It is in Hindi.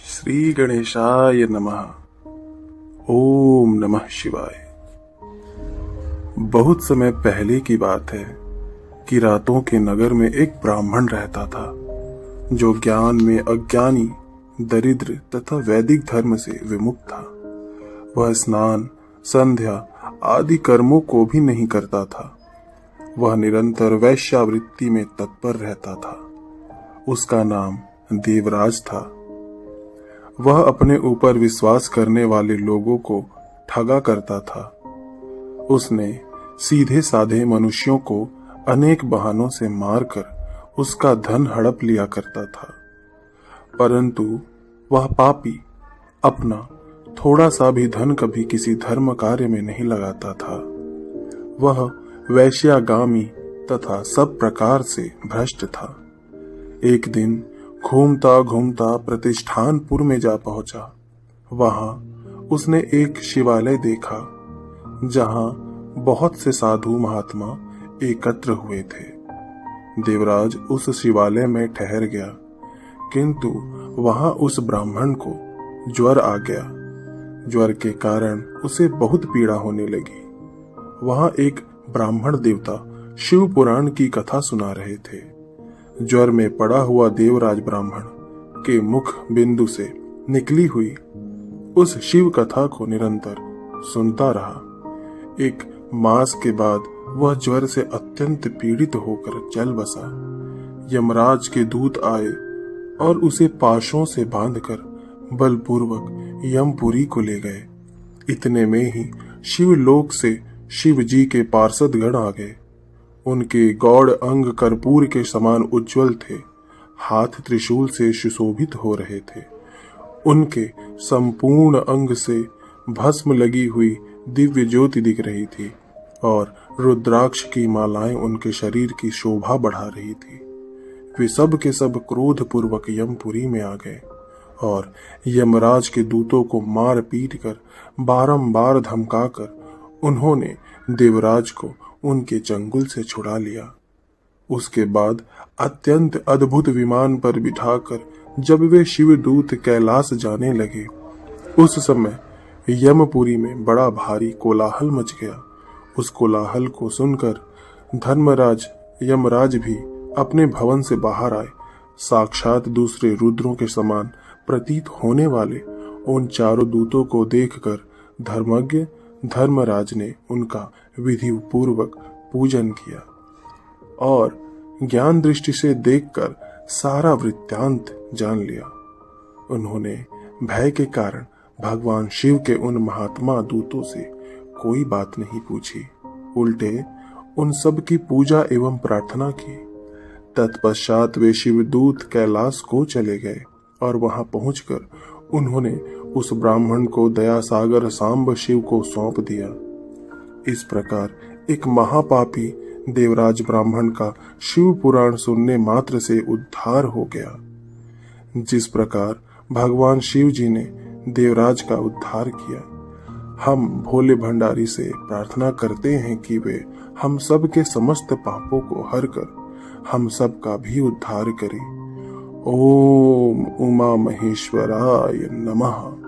श्री गणेशाय नमः। ओम नमः शिवाय। बहुत समय पहले की बात है कि रातों के नगर में एक ब्राह्मण रहता था जो ज्ञान में अज्ञानी, दरिद्र तथा वैदिक धर्म से विमुक्त था। वह स्नान, संध्या आदि कर्मों को भी नहीं करता था। वह निरंतर वैश्यावृत्ति में तत्पर रहता था। उसका नाम देवराज था। वह अपने ऊपर विश्वास करने वाले लोगों को ठगा करता था। उसने सीधे साधे मनुष्यों को अनेक बहानों से मारकर उसका धन हड़प लिया करता था। परंतु वह पापी अपना थोड़ा सा भी धन कभी किसी धर्म कार्य में नहीं लगाता था। वह वैश्यागामी तथा सब प्रकार से भ्रष्ट था। एक दिन घूमता घूमता प्रतिष्ठानपुर में जा पहुंचा। वहां उसने एक शिवालय देखा जहां बहुत से साधु महात्मा एकत्र हुए थे। देवराज उस शिवालय में ठहर गया, किंतु वहां उस ब्राह्मण को ज्वर आ गया। ज्वर के कारण उसे बहुत पीड़ा होने लगी। वहां एक ब्राह्मण देवता शिव पुराण की कथा सुना रहे थे। ज्वर में पड़ा हुआ देवराज ब्राह्मण के मुख बिंदु से निकली हुई उस शिव कथा को निरंतर सुनता रहा। एक मास के बाद वह ज्वर से अत्यंत पीड़ित होकर चल बसा। यमराज के दूत आए और उसे पाशों से बांधकर बलपूर्वक यमपुरी को ले गए। इतने में ही शिवलोक से शिव जी के पार्षदगण आ गए। उनके गौड़ अंग कर्पूर के समान उज्जवल थे। हाथ त्रिशूल से सुशोभित हो रहे थे। उनके संपूर्ण अंग से भस्म लगी हुई दिव्य ज्योति दिख रही थी और रुद्राक्ष की मालाएं उनके शरीर की शोभा बढ़ा रही थी। वे सब के सब क्रोध पूर्वक यमपुरी में आ गए और यमराज के दूतों को मार पीट कर बारंबार धमकाकर उन्होंने देवराज को उनके चंगुल से छुड़ा लिया। उसके बाद अत्यंत अद्भुत विमान पर बिठाकर जब वे शिवदूत कैलाश जाने लगे, उस समय यमपुरी में बड़ा भारी कोलाहल मच गया। उस कोलाहल को सुनकर धर्मराज यमराज भी अपने भवन से बाहर आए। साक्षात दूसरे रुद्रों के समान प्रतीत होने वाले उन चारों दूतों को देखकर धर्मज्ञ धर्मराज ने उनका विधि पूर्वक पूजन किया और ज्ञान दृष्टि से देखकर सारा वृत्तांत जान लिया। उन्होंने भय के कारण भगवान शिव के उन महात्मा दूतों से कोई बात नहीं पूछी, उल्टे उन सब की पूजा एवं प्रार्थना की। तत्पश्चात वे शिवदूत कैलाश को चले गए और वहां पहुंचकर उन्होंने उस ब्राह्मण को दया सागर सांब शिव को सौंप दिया। इस प्रकार एक महापापी देवराज ब्राह्मण का शिव पुराण सुनने मात्र से उद्धार हो गया। जिस प्रकार भगवान शिव जी ने देवराज का उद्धार किया, हम भोले भंडारी से प्रार्थना करते हैं कि वे हम सब के समस्त पापों को हर कर हम सब का भी उद्धार करें। ओम उमा महेश्वराय नमः।